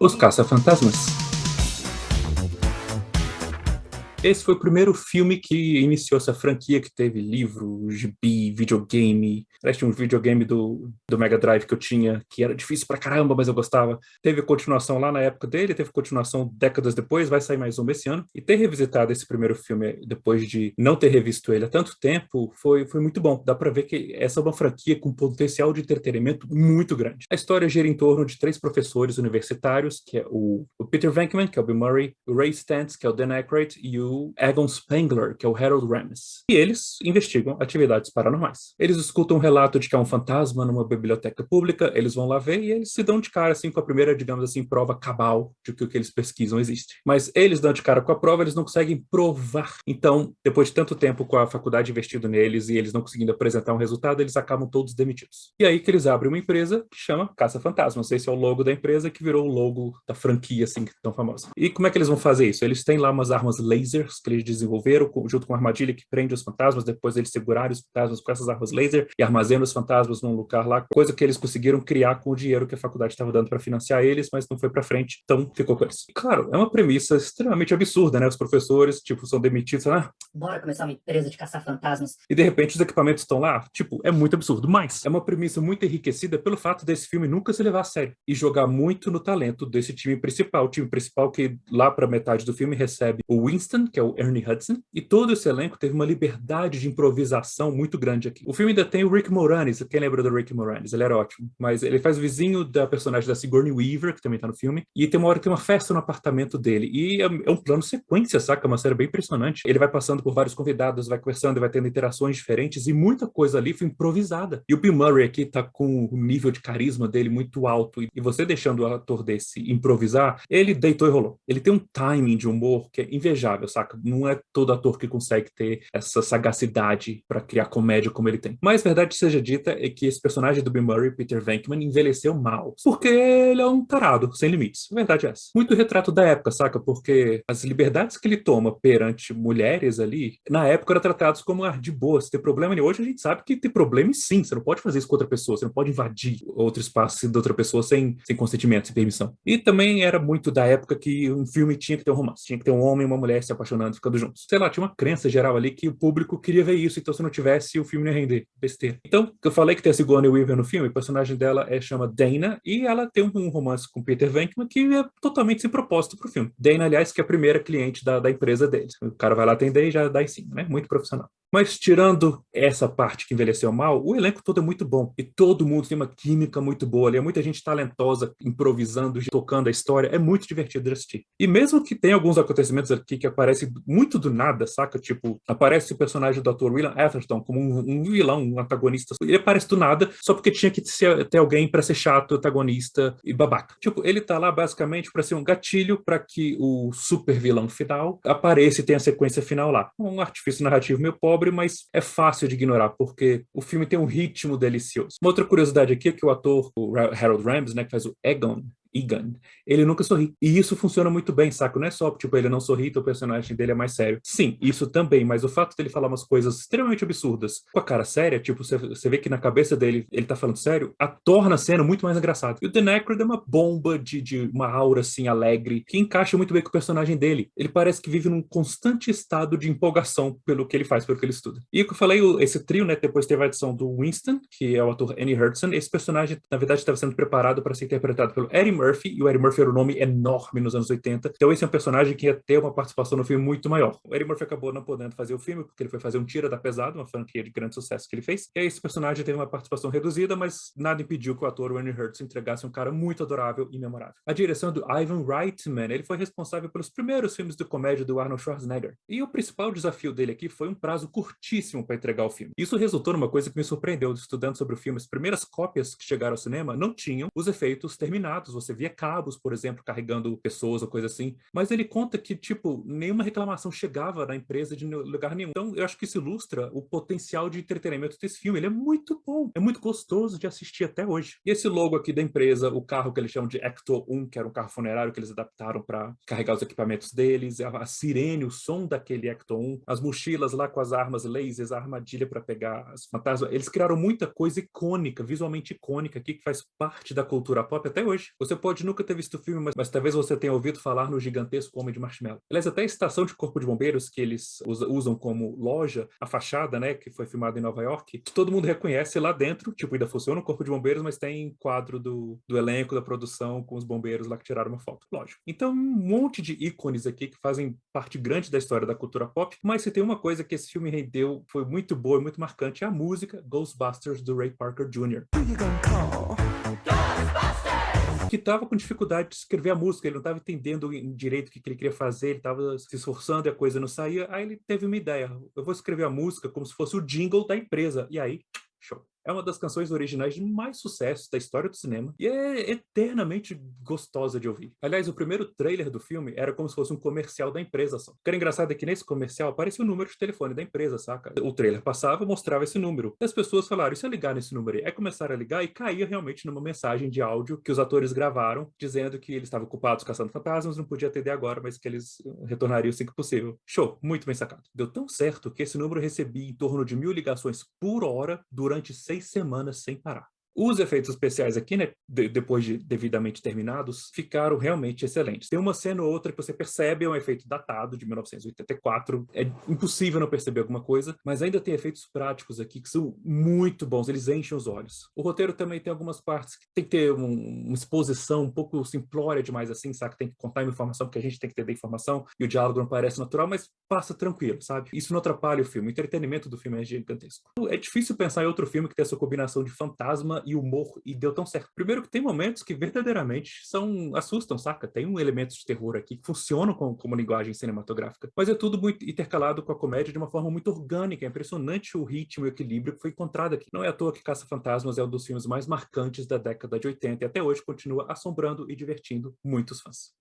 Os Caça-Fantasmas. Esse foi o primeiro filme que iniciou essa franquia que teve livro, gibi, videogame. Aliás, tinha um videogame do Mega Drive que eu tinha, que era difícil pra caramba, mas eu gostava. Teve continuação lá na época dele, teve continuação décadas depois, vai sair mais um esse ano. E ter revisitado esse primeiro filme depois de não ter revisto ele há tanto tempo, foi muito bom. Dá pra ver que essa é uma franquia com potencial de entretenimento muito grande. A história gira em torno de 3 professores universitários, que é o Peter Venkman, que é o Bill Murray, o Ray Stantz, que é o Dan Aykroyd, e o Egon Spengler, que é o Harold Ramis. E eles investigam atividades paranormais. Eles escutam um relato de que há um fantasma numa biblioteca pública, eles vão lá ver e eles se dão de cara assim com a primeira, digamos assim, prova cabal de que o que eles pesquisam existe. Mas eles dão de cara com a prova, eles não conseguem provar. Então, depois de tanto tempo com a faculdade investindo neles e eles não conseguindo apresentar um resultado, eles acabam todos demitidos. E aí que eles abrem uma empresa que chama Caça-Fantasmas. Esse é o logo da empresa que virou o logo da franquia, assim, tão famosa. E como é que eles vão fazer isso? Eles têm lá umas armas laser que eles desenvolveram junto com a armadilha que prende os fantasmas, depois eles segurarem os fantasmas com essas armas laser e armazenam os fantasmas num lugar lá, coisa que eles conseguiram criar com o dinheiro que a faculdade estava dando para financiar eles, mas não foi para frente, então ficou com isso. E, claro, é uma premissa extremamente absurda, né? Os professores, tipo, são demitidos, bora começar uma empresa de caçar fantasmas. E de repente os equipamentos estão lá, tipo, é muito absurdo, mas é uma premissa muito enriquecida pelo fato desse filme nunca se levar a sério e jogar muito no talento desse time principal, que lá para metade do filme recebe o Winston, que é o Ernie Hudson, e todo esse elenco teve uma liberdade de improvisação muito grande aqui. O filme ainda tem o Rick Moranis, quem lembra do Rick Moranis? Ele era ótimo, mas ele faz o vizinho da personagem da Sigourney Weaver, que também tá no filme, e tem uma hora que tem uma festa no apartamento dele, e é um plano sequência, saca? Uma série bem impressionante. Ele vai passando por vários convidados, vai conversando, vai tendo interações diferentes, e muita coisa ali foi improvisada. E o Bill Murray aqui tá com o nível de carisma dele muito alto, e você deixando o ator desse improvisar, ele deitou e rolou. Ele tem um timing de humor que é invejável, saca? Não é todo ator que consegue ter essa sagacidade para criar comédia como ele tem. Mas verdade seja dita é que esse personagem do Bill Murray, Peter Venkman, envelheceu mal, porque ele é um tarado, sem limites. A verdade é essa. Muito retrato da época, saca? Porque as liberdades que ele toma perante mulheres ali, na época eram tratados como de boa, se tem problema. Hoje a gente sabe que tem problema e sim, você não pode fazer isso com outra pessoa, você não pode invadir outro espaço de outra pessoa sem consentimento, sem permissão. E também era muito da época que um filme tinha que ter um romance, tinha que ter um homem e uma mulher se apaixonando, ficando juntos. Sei lá, tinha uma crença geral ali que o público queria ver isso, então se não tivesse, o filme não ia render. Besteira. Então, eu falei que tem a Sigourney Weaver no filme, o personagem dela chama Dana, e ela tem um romance com Peter Venkman que é totalmente sem propósito pro filme. Dana, aliás, que é a primeira cliente da empresa deles. O cara vai lá atender e já dá em cima, né? Muito profissional. Mas tirando essa parte que envelheceu mal, o elenco todo é muito bom. E todo mundo tem uma química muito boa ali. É muita gente talentosa, improvisando, tocando a história. É muito divertido de assistir. E mesmo que tenha alguns acontecimentos aqui que aparecem muito do nada, saca? Tipo, aparece o personagem do ator William Atherton como um vilão, um antagonista. Ele aparece do nada só porque tinha que ter alguém pra ser chato, antagonista e babaca. Tipo, ele tá lá basicamente pra ser um gatilho pra que o super vilão final apareça e tenha a sequência final lá. Um artifício narrativo meio pobre, mas é fácil de ignorar, porque o filme tem um ritmo delicioso. Uma outra curiosidade aqui é que o ator, o Harold Ramis, né, que faz o Egon, ele nunca sorri. E isso funciona muito bem, saca? Não é só, tipo, ele não sorri, então o personagem dele é mais sério. Sim, isso também, mas o fato dele falar umas coisas extremamente absurdas com a cara séria, tipo, você vê que na cabeça dele ele tá falando sério, torna a cena muito mais engraçada. E o Dan Aykroyd é uma bomba de uma aura, assim, alegre, que encaixa muito bem com o personagem dele. Ele parece que vive num constante estado de empolgação pelo que ele faz, pelo que ele estuda. E o que eu falei, esse trio, né, depois teve a adição do Winston, que é o ator Ernie Hudson. Esse personagem, na verdade, estava sendo preparado para ser interpretado pelo Eddie Murphy, e o Eddie Murphy era um nome enorme nos anos 80, então esse é um personagem que ia ter uma participação no filme muito maior. O Eddie Murphy acabou não podendo fazer o filme, porque ele foi fazer um Tira da Pesada, uma franquia de grande sucesso que ele fez, e aí esse personagem teve uma participação reduzida, mas nada impediu que o ator Ernie Hudson entregasse um cara muito adorável e memorável. A direção é do Ivan Reitman, ele foi responsável pelos primeiros filmes de comédia do Arnold Schwarzenegger, e o principal desafio dele aqui foi um prazo curtíssimo para entregar o filme. Isso resultou numa coisa que me surpreendeu estudando sobre o filme. As primeiras cópias que chegaram ao cinema não tinham os efeitos terminados, você via cabos, por exemplo, carregando pessoas ou coisa assim, mas ele conta que, tipo, nenhuma reclamação chegava na empresa de lugar nenhum. Então, eu acho que isso ilustra o potencial de entretenimento desse filme. Ele é muito bom, é muito gostoso de assistir até hoje. E esse logo aqui da empresa, o carro que eles chamam de Ecto 1, que era um carro funerário que eles adaptaram para carregar os equipamentos deles, a sirene, o som daquele Ecto 1, as mochilas lá com as armas lasers, a armadilha para pegar as fantasmas. Eles criaram muita coisa icônica, visualmente icônica aqui, que faz parte da cultura pop até hoje. Você pode nunca ter visto o filme, mas talvez você tenha ouvido falar no gigantesco Homem de Marshmallow. Aliás, até a estação de Corpo de Bombeiros, que eles usam como loja, a fachada, né, que foi filmada em Nova York, todo mundo reconhece lá dentro, tipo, ainda funciona o Corpo de Bombeiros, mas tem quadro do elenco, da produção, com os bombeiros lá que tiraram uma foto, lógico. Então, um monte de ícones aqui que fazem parte grande da história da cultura pop, mas se tem uma coisa que esse filme rendeu, foi muito boa e muito marcante, é a música Ghostbusters, do Ray Parker Jr. Que estava com dificuldade de escrever a música, ele não estava entendendo direito o que ele queria fazer, ele estava se esforçando e a coisa não saía, aí ele teve uma ideia, eu vou escrever a música como se fosse o jingle da empresa, e aí, show. É uma das canções originais de mais sucesso da história do cinema e é eternamente gostosa de ouvir. Aliás, o primeiro trailer do filme era como se fosse um comercial da empresa só. O que era engraçado é que nesse comercial aparecia o número de telefone da empresa, saca? O trailer passava e mostrava esse número. E as pessoas falaram, e se eu ligar nesse número aí? Aí começaram a ligar e caía realmente numa mensagem de áudio que os atores gravaram, dizendo que eles estavam ocupados caçando fantasmas, não podia atender agora, mas que eles retornariam assim que possível. Show, muito bem sacado. Deu tão certo que esse número recebia em torno de 1.000 ligações por hora durante 6 semanas sem parar. Os efeitos especiais aqui, né, depois de devidamente terminados, ficaram realmente excelentes. Tem uma cena ou outra que você percebe, é um efeito datado, de 1984. É impossível não perceber alguma coisa, mas ainda tem efeitos práticos aqui que são muito bons, eles enchem os olhos. O roteiro também tem algumas partes que tem que ter uma exposição um pouco simplória demais assim, sabe? Tem que contar uma informação, porque a gente tem que entender a informação, e o diálogo não parece natural, mas passa tranquilo, sabe? Isso não atrapalha o filme, o entretenimento do filme é gigantesco. É difícil pensar em outro filme que tem essa combinação de fantasma e humor, e deu tão certo. Primeiro que tem momentos que verdadeiramente assustam, saca? Tem um elemento de terror aqui que funcionam como linguagem cinematográfica, mas é tudo muito intercalado com a comédia de uma forma muito orgânica, é impressionante o ritmo e o equilíbrio que foi encontrado aqui. Não é à toa que Caça-Fantasmas é um dos filmes mais marcantes da década de 80 e até hoje continua assombrando e divertindo muitos fãs.